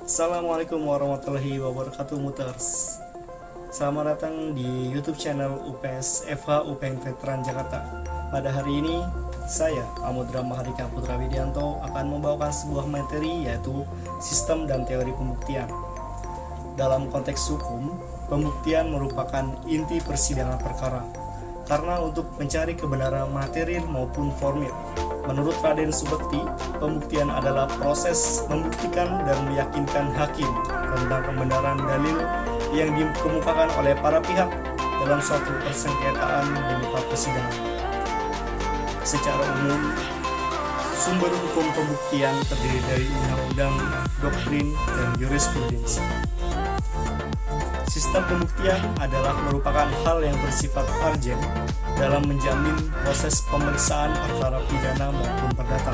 Assalamualaikum warahmatullahi wabarakatuh Muters. Selamat datang di YouTube channel UPS FH UPN Veteran Jakarta. Pada hari ini saya Amudra Mahardika Putra Widianto akan membawakan sebuah materi, yaitu sistem dan teori pembuktian. Dalam konteks hukum, pembuktian merupakan inti persidangan perkara, karena untuk mencari kebenaran material maupun formil. Menurut Raden Subekti, pembuktian adalah proses membuktikan dan meyakinkan hakim tentang kebenaran dalil yang dikemukakan oleh para pihak dalam suatu persengketaan di muka persidangan. Secara umum, sumber hukum pembuktian terdiri dari undang-undang, doktrin, dan jurisprudensi. Sistem pembuktian adalah merupakan hal yang bersifat urgent dalam menjamin proses pemeriksaan perkara pidana maupun perdata,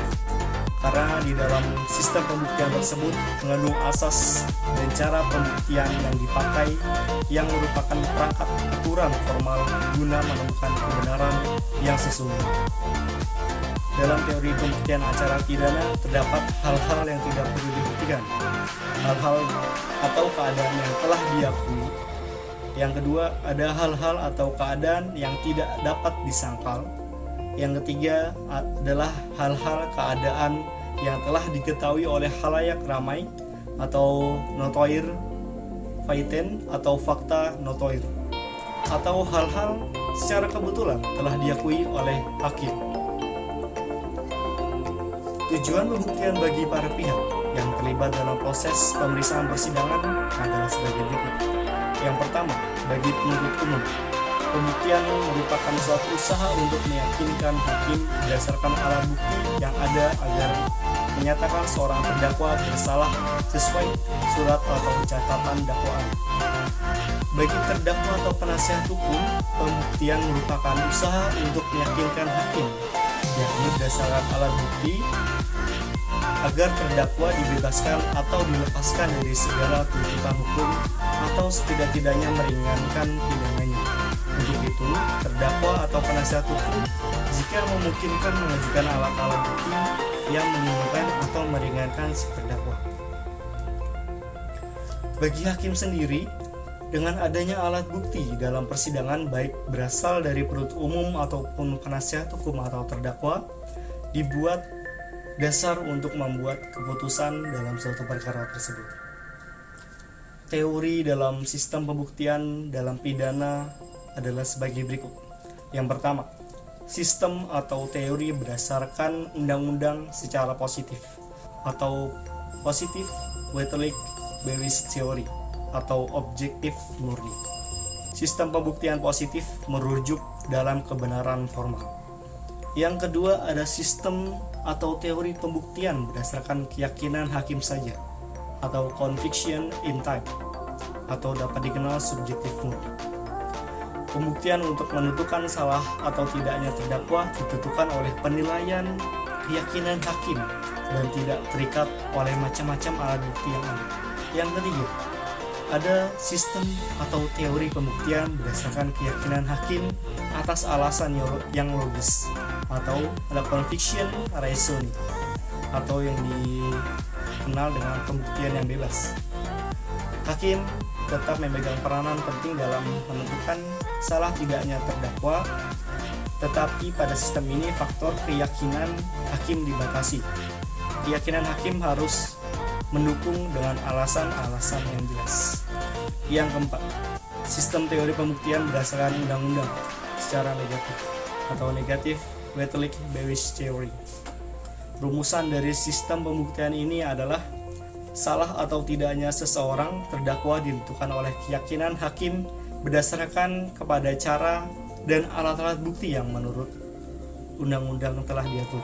karena di dalam sistem pembuktian tersebut mengandung asas dan cara pembuktian yang dipakai yang merupakan perangkat aturan formal guna menemukan kebenaran yang sesungguhnya. Dalam teori pembuktian acara pidana terdapat hal-hal yang tidak perlu dibuktikan, hal-hal atau keadaan yang telah diakui. Yang kedua, ada hal-hal atau keadaan yang tidak dapat disangkal. Yang ketiga adalah hal-hal keadaan yang telah diketahui oleh khalayak ramai atau notoire faiten atau fakta notoire, atau hal-hal secara kebetulan telah diakui oleh hakim. Tujuan pembuktian bagi para pihak yang terlibat dalam proses pemeriksaan persidangan adalah sebagai berikut. Yang pertama, bagi penuntut umum, pembuktian merupakan suatu usaha untuk meyakinkan hakim berdasarkan alat bukti yang ada agar menyatakan seorang terdakwa bersalah sesuai surat atau catatan dakwaan. Bagi terdakwa atau penasihat hukum, pembuktian merupakan usaha untuk meyakinkan hakim, yakni berdasarkan alat bukti, agar terdakwa dibebaskan atau dilepaskan dari segala tuntutan hukum atau setidak-tidaknya meringankan pidananya. Untuk itu, terdakwa atau penasihat hukum jika memungkinkan mengajukan alat-alat bukti yang menimbulkan atau meringankan si terdakwa. Bagi hakim sendiri, dengan adanya alat bukti dalam persidangan baik berasal dari penuntut umum ataupun penasihat hukum atau terdakwa, dibuat dasar untuk membuat keputusan dalam suatu perkara tersebut. Teori dalam sistem pembuktian dalam pidana adalah sebagai berikut. Yang pertama, sistem atau teori berdasarkan undang-undang secara positif atau positif Wetelic Bevis Theory atau objektif murni. Sistem pembuktian positif merujuk dalam kebenaran formal. Yang kedua, ada sistem atau teori pembuktian berdasarkan keyakinan hakim saja atau conviction in type, atau dapat dikenal subjektif murni. Pembuktian untuk menentukan salah atau tidaknya terdakwa ditentukan oleh penilaian keyakinan hakim dan tidak terikat oleh macam-macam alat bukti yang ada. Yang ketiga, ada sistem atau teori pembuktian berdasarkan keyakinan hakim atas alasan yang logis atau ada conviction reasoning, atau yang dikenal dengan pembuktian yang bebas. Hakim tetap memegang peranan penting dalam menentukan salah tidaknya terdakwa, tetapi pada sistem ini faktor keyakinan hakim dibatasi. Keyakinan hakim harus mendukung dengan alasan-alasan yang jelas. Yang keempat, sistem teori pembuktian berdasarkan undang-undang secara negatif atau negatif Wetelic Bevis Theory. Rumusan dari sistem pembuktian ini adalah salah atau tidaknya seseorang terdakwa ditentukan oleh keyakinan hakim berdasarkan kepada cara dan alat-alat bukti yang menurut undang-undang telah diatur.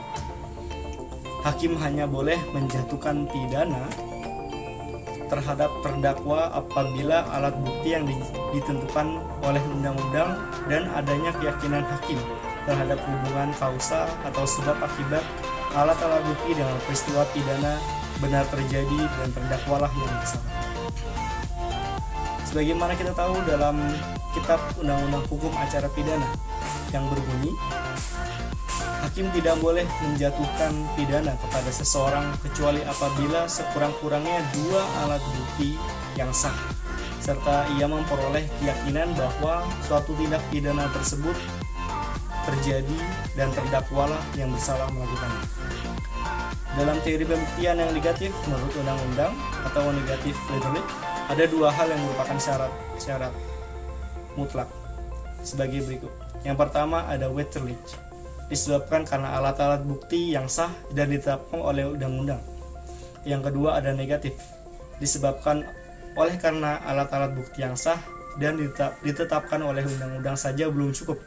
Hakim hanya boleh menjatuhkan pidana terhadap terdakwa apabila alat bukti yang ditentukan oleh undang-undang dan adanya keyakinan hakim terhadap hubungan kausa atau sebab akibat alat-alat bukti dengan peristiwa pidana benar terjadi dan terdakwalah yang bersalah. Sebagaimana kita tahu dalam kitab Undang-Undang Hukum Acara Pidana yang berbunyi, Hakim tidak boleh menjatuhkan pidana kepada seseorang kecuali apabila sekurang-kurangnya 2 alat bukti yang sah, serta ia memperoleh keyakinan bahwa suatu tindak pidana tersebut terjadi dan terdakwalah yang bersalah melakukannya. Dalam teori pembuktian yang negatif menurut undang-undang atau negatif legally, ada 2 hal yang merupakan syarat mutlak sebagai berikut. Yang pertama ada weightage, disebabkan karena alat-alat bukti yang sah dan ditetapkan oleh undang-undang. Yang kedua ada negatif, disebabkan oleh karena alat-alat bukti yang sah dan ditetapkan oleh undang-undang saja belum cukup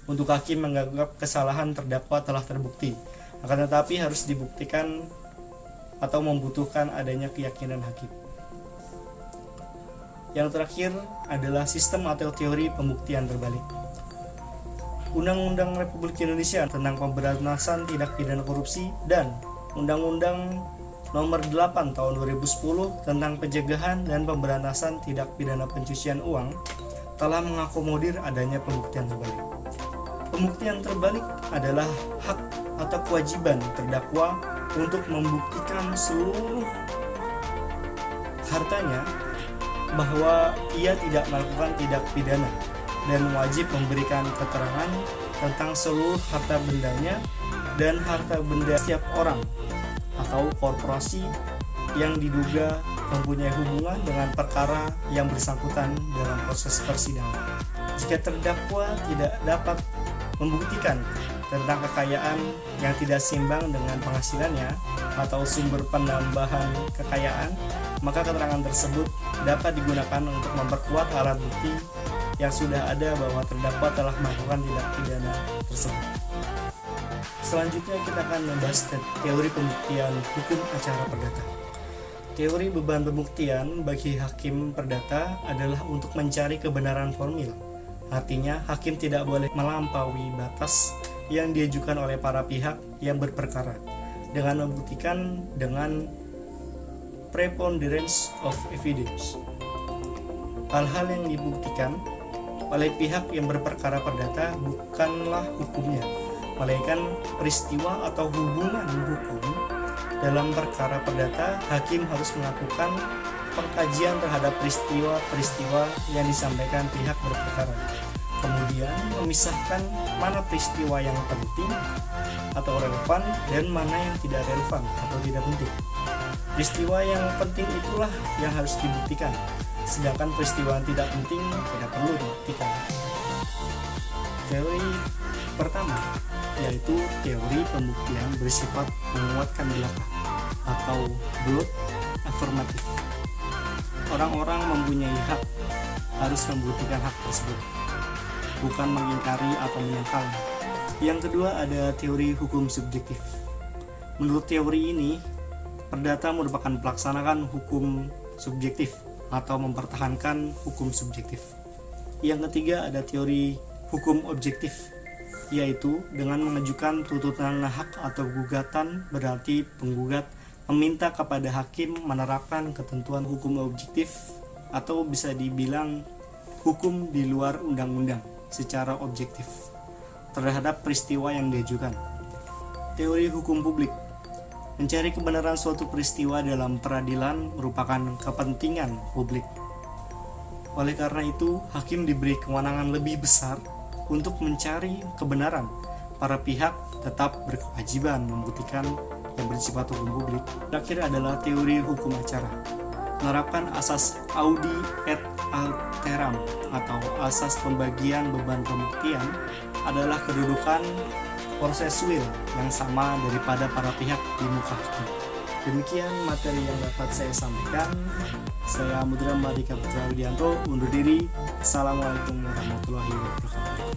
untuk hakim menganggap kesalahan terdakwa telah terbukti, akan tetapi harus dibuktikan atau membutuhkan adanya keyakinan hakim. Yang terakhir adalah sistem atau teori pembuktian terbalik. Undang-Undang Republik Indonesia tentang Pemberantasan Tindak Pidana Korupsi dan Undang-Undang Nomor 8 Tahun 2010 tentang Pencegahan dan Pemberantasan Tindak Pidana Pencucian Uang telah mengakomodir adanya pembuktian terbalik. Pembuktian terbalik adalah hak atau kewajiban terdakwa untuk membuktikan seluruh hartanya bahwa ia tidak melakukan tindak pidana dan wajib memberikan keterangan tentang seluruh harta bendanya dan harta benda setiap orang atau korporasi yang diduga mempunyai hubungan dengan perkara yang bersangkutan dalam proses persidangan. Jika terdakwa tidak dapat membuktikan tentang kekayaan yang tidak seimbang dengan penghasilannya atau sumber penambahan kekayaan, maka keterangan tersebut dapat digunakan untuk memperkuat alat bukti yang sudah ada bahwa terdakwa telah melakukan tindak pidana tersebut. Selanjutnya kita akan membahas teori pembuktian hukum acara perdata. Teori beban pembuktian bagi hakim perdata adalah untuk mencari kebenaran formil. Artinya, hakim tidak boleh melampaui batas yang diajukan oleh para pihak yang berperkara dengan membuktikan dengan preponderance of evidence. Hal-hal yang dibuktikan oleh pihak yang berperkara perdata bukanlah hukumnya, melainkan peristiwa atau hubungan hukum. Dalam perkara perdata, hakim harus melakukan pengkajian terhadap peristiwa-peristiwa yang disampaikan pihak berperkara, kemudian memisahkan mana peristiwa yang penting atau relevan dan mana yang tidak relevan atau tidak penting. Peristiwa yang penting itulah yang harus dibuktikan, sedangkan peristiwa yang tidak penting tidak perlu dibuktikan. Teori pertama yaitu teori pembuktian bersifat menguatkan belaka atau blood affirmative. Orang-orang mempunyai hak harus membuktikan hak tersebut, bukan mengingkari atau menyangkalnya. Yang kedua ada teori hukum subjektif. Menurut teori ini, perdata merupakan pelaksanaan hukum subjektif atau mempertahankan hukum subjektif. Yang ketiga ada teori hukum objektif, yaitu dengan mengajukan tuntutan hak atau gugatan berarti penggugat meminta kepada hakim menerapkan ketentuan hukum objektif atau bisa dibilang hukum di luar undang-undang secara objektif terhadap peristiwa yang diajukan. Teori hukum publik. Mencari kebenaran suatu peristiwa dalam peradilan merupakan kepentingan publik. Oleh karena itu, hakim diberi kewenangan lebih besar untuk mencari kebenaran. Para pihak tetap berkewajiban membuktikan yang bersifat hukum publik. Terakhir adalah teori hukum acara. Menerapkan asas audi et alteram atau asas pembagian beban pembuktian adalah kedudukan prosesual yang sama daripada para pihak di muka hakim. Demikian materi yang dapat saya sampaikan. Saya Mudra Mardika Putra Widianto undur diri. Assalamualaikum warahmatullahi wabarakatuh.